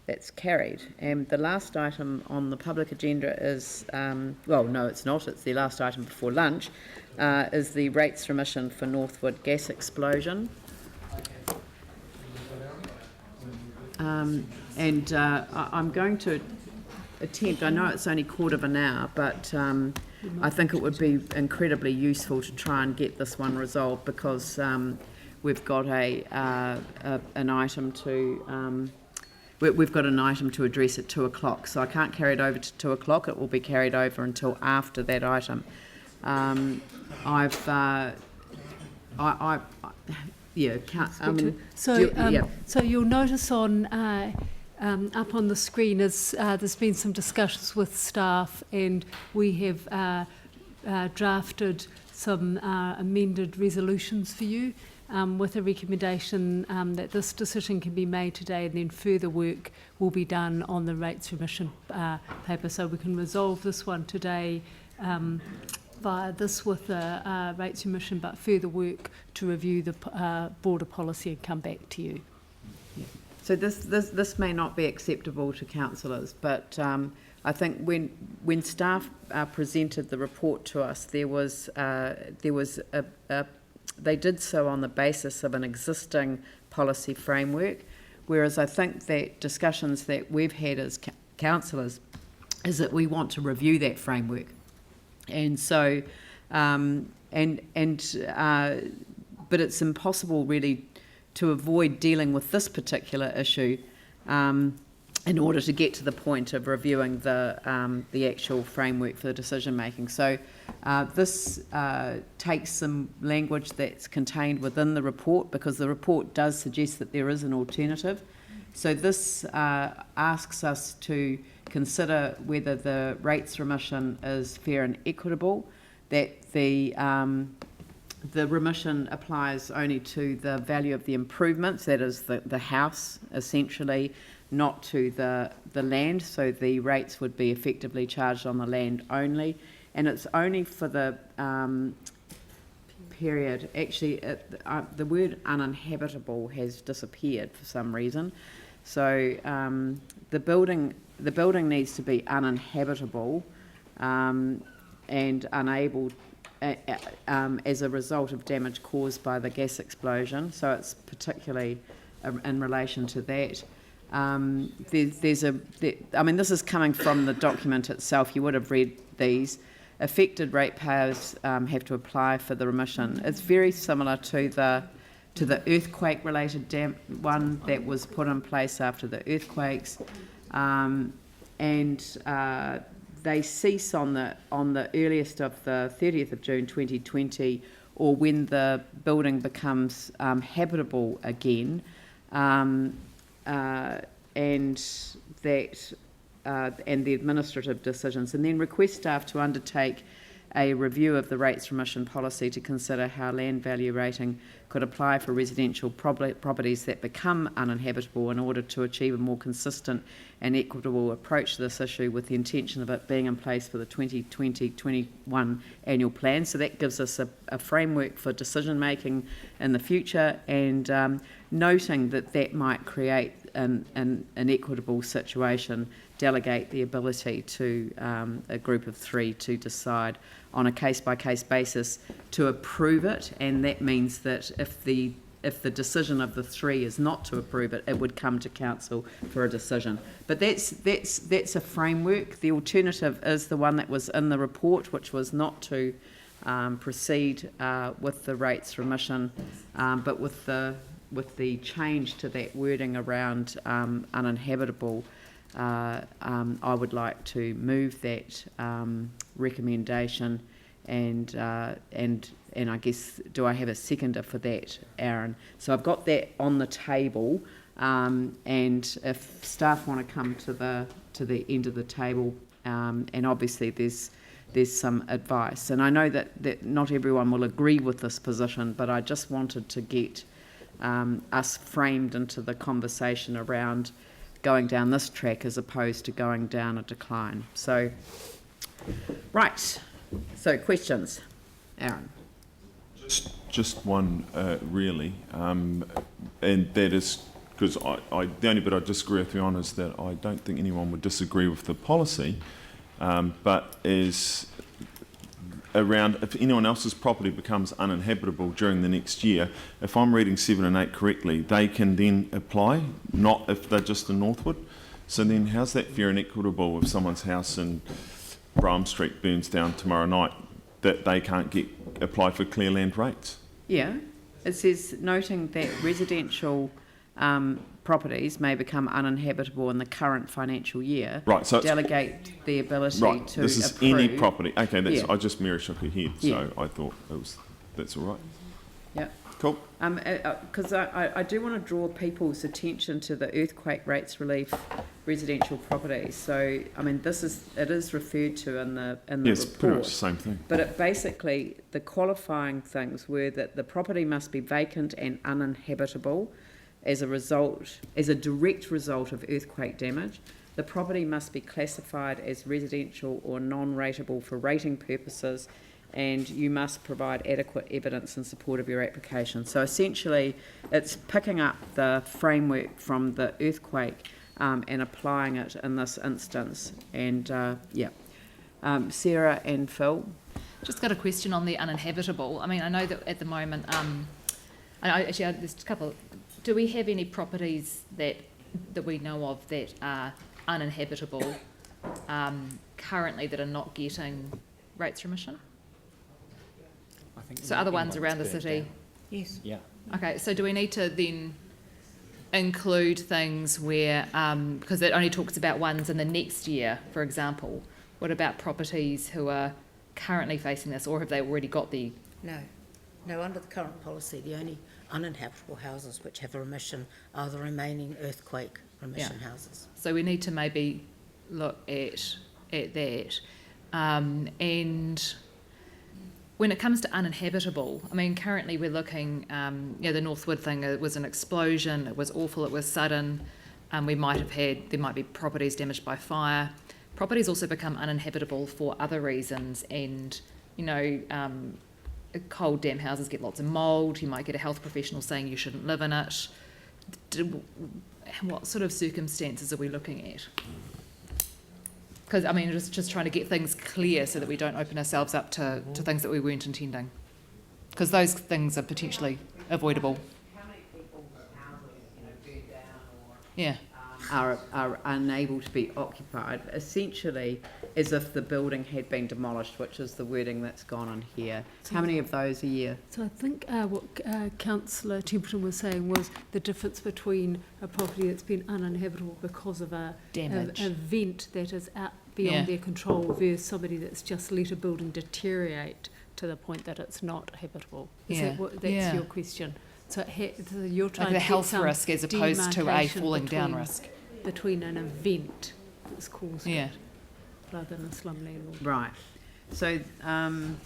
That's carried. And the last item on the public agenda is, well, no, it's not. It's the last item before lunch, is the rates remission for Northwood gas explosion. I'm going to attempt, I know it's only 1/4 but I think it would be incredibly useful to try and get this one resolved, because we've got an item to we've got an item to address at 2 o'clock, so I can't carry it over to 2 o'clock. It will be carried over until after that item. So you'll notice on up on the screen is there's been some discussions with staff, and we have drafted some amended resolutions for you, with a recommendation that this decision can be made today, and then further work will be done on the rates remission paper. So we can resolve this one today via this with the rates remission, but further work to review the border policy and come back to you. Yeah. So this may not be acceptable to councillors, but I think when staff presented the report to us, there was they did so on the basis of an existing policy framework, whereas I think that discussions that we've had as councillors is that we want to review that framework, and so but it's impossible really to avoid dealing with this particular issue in order to get to the point of reviewing the actual framework for the decision making. So this takes some language that's contained within the report, because the report does suggest that there is an alternative. So this asks us to consider whether the rates remission is fair and equitable, that the remission applies only to the value of the improvements, that is the house essentially, not to the land, so the rates would be effectively charged on the land only, and it's only for the period. Actually, the word uninhabitable has disappeared for some reason, so the building needs to be uninhabitable and unable as a result of damage caused by the gas explosion, so it's particularly in relation to that. I mean, this is coming from the document itself. You would have read these. Affected ratepayers have to apply for the remission. It's very similar to the earthquake-related one that was put in place after the earthquakes, and they cease on the earliest of the 30th of June 2020, or when the building becomes habitable again. And the administrative decisions, and then request staff to undertake a review of the rates remission policy to consider how land value rating could apply for residential properties that become uninhabitable, in order to achieve a more consistent and equitable approach to this issue, with the intention of it being in place for the 2020-21 annual plan. So that gives us a framework for decision making in the future, and noting that might create an equitable situation, delegate the ability to a group of 3 to decide on a case-by-case basis to approve it, and that means that if the decision of the 3 is not to approve it, it would come to council for a decision. But that's a framework. The alternative is the one that was in the report, which was not to proceed with the rates remission, but with the change to that wording around uninhabitable. I would like to move that recommendation, and I guess, do I have a seconder for that, Aaron? So I've got that on the table, and if staff want to come to the end of the table, and obviously there's some advice, and I know that not everyone will agree with this position, but I just wanted to get us framed into the conversation around going down this track as opposed to going down a decline. So, right. So, questions, Aaron? Just one, really, and that is because the only bit I disagree with you on is that I don't think anyone would disagree with the policy, but is around if anyone else's property becomes uninhabitable during the next year, if I'm reading 7 and 8 correctly, they can then apply, not if they're just in Northwood. So then how's that fair and equitable if someone's house in Bram Street burns down tomorrow night, that they can't apply for clearland rates? Yeah, it says noting that residential properties may become uninhabitable in the current financial year. Right, so delegate the ability right, to this is approve. any property. Okay, that's Yeah. I just Mary shook her head, so Yeah. I thought that's all right. Yeah. Cool. Because I do want to draw people's attention to the earthquake rates relief residential properties. So I mean, it is referred to in the Yes, pretty report. much the same thing. But it basically, the qualifying things were that the property must be vacant and uninhabitable as a direct result of earthquake damage. The property must be classified as residential or non-rateable for rating purposes, and you must provide adequate evidence in support of your application. So essentially, it's picking up the framework from the earthquake and applying it in this instance. And Sarah and Phil? Just got a question on the uninhabitable. I mean, I know that at the moment, there's a couple. Do we have any properties that we know of that are uninhabitable currently that are not getting rates remission? I think So other ones around the city? Yes. Yeah. Okay, so do we need to then include things where, because it only talks about ones in the next year, for example, what about properties who are currently facing this, or have they already got the... No, under the current policy, the only uninhabitable houses which have a remission are the remaining earthquake remission houses. So we need to maybe look at that. And when it comes to uninhabitable, I mean, currently we're looking, the Northwood thing, it was an explosion, it was awful, it was sudden. There might be properties damaged by fire. Properties also become uninhabitable for other reasons, and, cold, damp houses get lots of mould. You might get a health professional saying you shouldn't live in it. What sort of circumstances are we looking at? Because, I mean, just trying to get things clear so that we don't open ourselves up to things that we weren't intending. Because those things are potentially avoidable. How many people's houses, burned down or... Yeah. Are unable to be occupied, essentially as if the building had been demolished, which is the wording that's gone on here. How many of those a year? So I think what Councillor Templeton was saying was the difference between a property that's been uninhabitable because of a event that is out beyond their control versus somebody that's just let a building deteriorate to the point that it's not habitable. Is that that's your question? So you're trying like the to health risk as opposed to a falling down risk. Between an event that's caused it, rather than a slum landlord. Right. So, I'm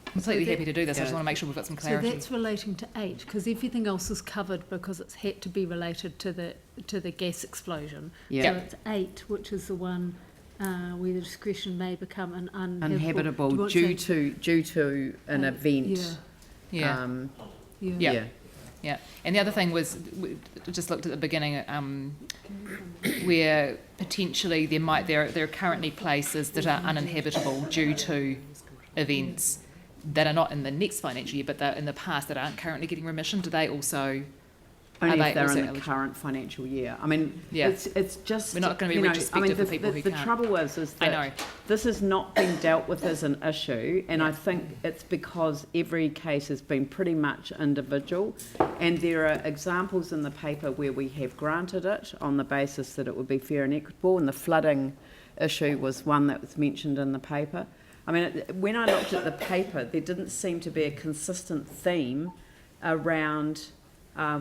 completely happy to do this. I just want to make sure we've got some clarity. So that's relating to 8, because everything else is covered because it's had to be related to the gas explosion. Yeah. So it's 8, which is the one where the discretion may become an uninhabitable due to an event. Yeah. And the other thing was, we just looked at the beginning, where potentially there are currently places that are uninhabitable due to events that are not in the next financial year, but they're in the past that aren't currently getting remission. Do they also? Only if they're in the current financial year. I mean, it's just... We're not going to be retrospective for people who can't. The trouble is that this has not been dealt with as an issue, and I think it's because every case has been pretty much individual, and there are examples in the paper where we have granted it on the basis that it would be fair and equitable, and the flooding issue was one that was mentioned in the paper. I mean, when I looked at the paper, there didn't seem to be a consistent theme around...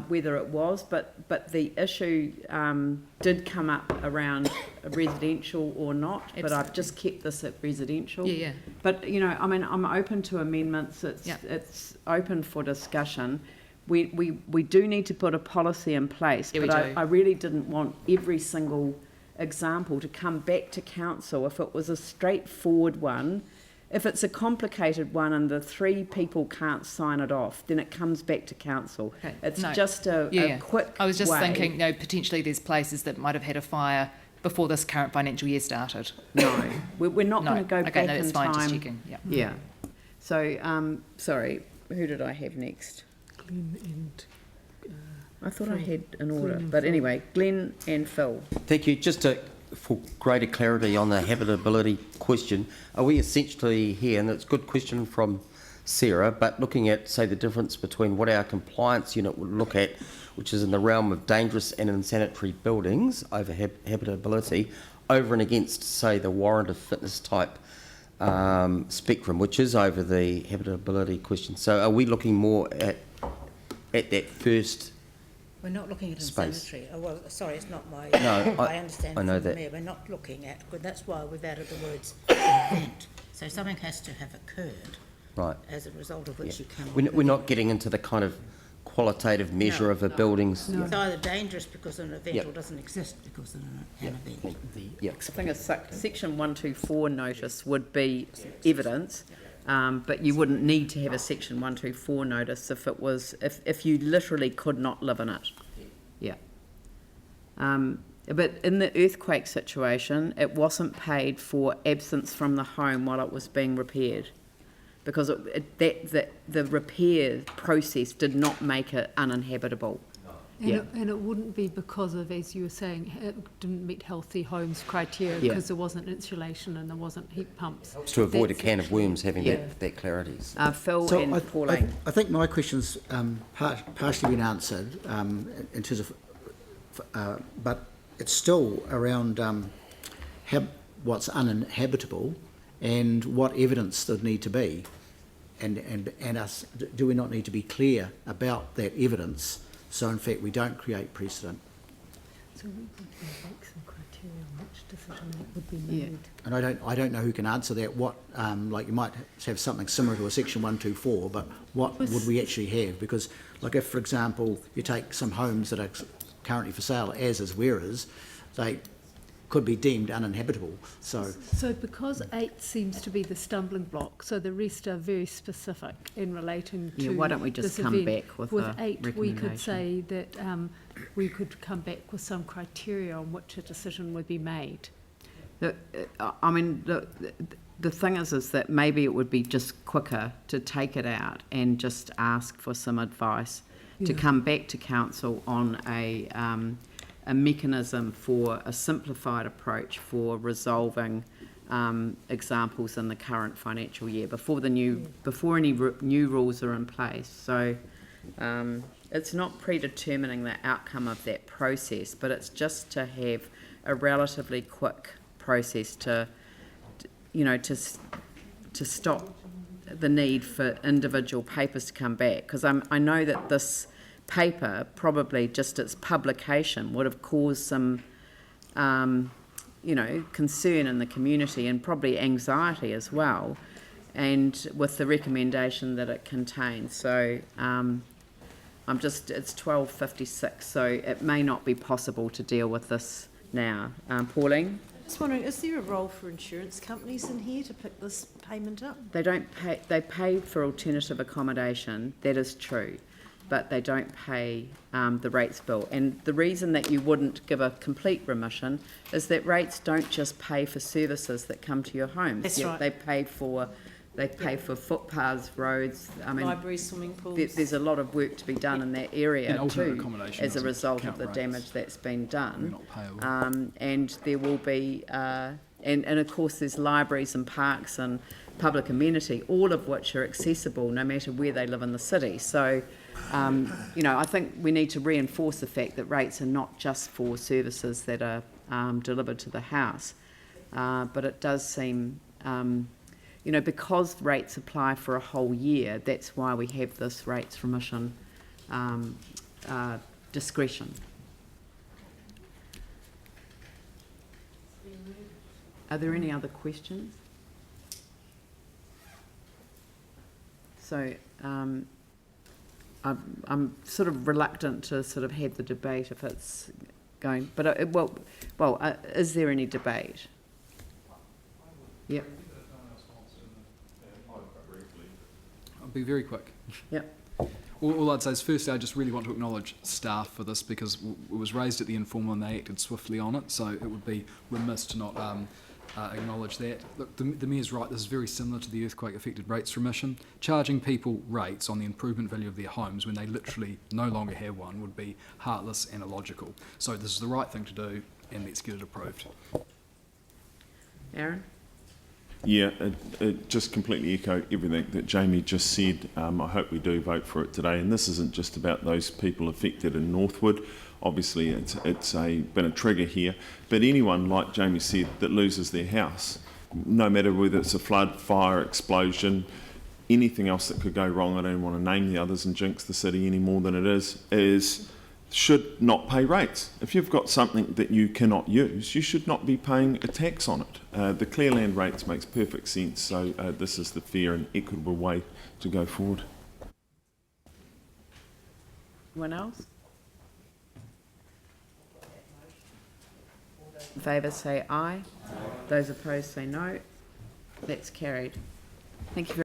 whether it was, but the issue did come up around residential or not. Absolutely. But I've just kept this at residential. Yeah. But I mean, I'm open to amendments. It's open for discussion. We do need to put a policy in place. But I really didn't want every single example to come back to council. If it was a straightforward one, if it's a complicated one and the 3 people can't sign it off, then it comes back to council. Okay. It's No. just a quick I was just way. thinking, you know, potentially there's places that might have had a fire before this current financial year started. No, we're not going to go back no, that's in fine, time. just checking, yeah. Yeah. So, sorry, who did I have next? Glenn and I thought I had an order, and but Phil. anyway, Glenn and Phil. Thank you. Just for greater clarity on the habitability question, are we essentially here, and it's a good question from Sarah, but looking at, say, the difference between what our compliance unit would look at, which is in the realm of dangerous and unsanitary buildings over habitability, over and against, say, the warrant of fitness type spectrum, which is over the habitability question. So are we looking more at that first? We're not looking at Space. insanitary. Oh, well, sorry, it's not my... No, I understand I know from the that. Mayor. We're not looking at... But that's why we've added the words event. So something has to have occurred, Right. as a result of which you can... We're not getting into the kind of qualitative measure No, of a no. building's... It's either dangerous because of an event Yep. or doesn't exist because of an event. Yeah. I think a section 124 notice would be evidence, but you wouldn't need to have a section 124 notice if it was, if you literally could not live in it. Yeah. But in the earthquake situation, it wasn't paid for absence from the home while it was being repaired, because the repair process did not make it uninhabitable. And it wouldn't be because of, as you were saying, it didn't meet healthy homes criteria Yeah. because there wasn't insulation and there wasn't heat pumps. To avoid a That's can of actually- worms having Yeah. that clarity. Phil So and Pauline. I think my question's partially been answered in terms of, but it's still around what's uninhabitable and what evidence there'd need to be, and us. Do we not need to be clear about that evidence? So in fact, we don't create precedent. So we would make some criteria on which decision that would be Yeah. made. And I don't know who can answer that. What, like you might have something similar to a section 124, but what would we actually have? Because, like if, for example, you take some homes that are currently for sale as is, whereas they could be deemed uninhabitable. So because 8 seems to be the stumbling block, so the rest are very specific in relating to Yeah, why don't we just this come event. back with 8, we could recommendation? say that we could come back with some criteria on which a decision would be made. I mean, the thing is that maybe it would be just quicker to take it out and just ask for some advice, to Yeah. come back to council on a mechanism for a simplified approach for resolving examples in the current financial year before any new rules are in place. So it's not predetermining the outcome of that process, but it's just to have a relatively quick process to stop the need for individual papers to come back, because I know that this paper, probably just its publication, would have caused some concern in the community and probably anxiety as well, and with the recommendation that it contains. So it's 12:56, so it may not be possible to deal with this now. Pauline? Just wondering, is there a role for insurance companies in here to pick this payment up? They don't pay. They pay for alternative accommodation. That is true, but they don't pay the rates bill. And the reason that you wouldn't give a complete remission is that rates don't just pay for services that come to your homes. That's right. They pay for footpaths, roads. I mean, Libraries, swimming pools? there's a lot of work to be done in that area And alternate too, accommodation as a doesn't result of count the rates. damage that's been They're done. not payable. And there will be, and of course there's libraries and parks and public amenity, all of which are accessible no matter where they live in the city. So, I think we need to reinforce the fact that rates are not just for services that are delivered to the house, but it does seem, because rates apply for a whole year, that's why we have this rates remission discretion. Are there any other questions? So I'm sort of reluctant to sort of have the debate if it's going, but is there any debate? Yep. be very quick. Yep. All I'd say is, firstly, I just really want to acknowledge staff for this, because it was raised at the informal and they acted swiftly on it, so it would be remiss to not acknowledge that. Look, the Mayor's right, this is very similar to the earthquake-affected rates remission. Charging people rates on the improvement value of their homes when they literally no longer have one would be heartless and illogical. So this is the right thing to do, and let's get it approved. Aaron? Yeah, it just completely echo everything that Jamie just said. I hope we do vote for it today. And this isn't just about those people affected in Northwood. Obviously, it's been a trigger here. But anyone, like Jamie said, that loses their house, no matter whether it's a flood, fire, explosion, anything else that could go wrong, I don't want to name the others and jinx the city any more than it is should not pay rates. If you've got something that you cannot use, you should not be paying a tax on it. The Clearland rates makes perfect sense, so this is the fair and equitable way to go forward. Anyone else? In favour say aye. Those opposed say no. That's carried. Thank you very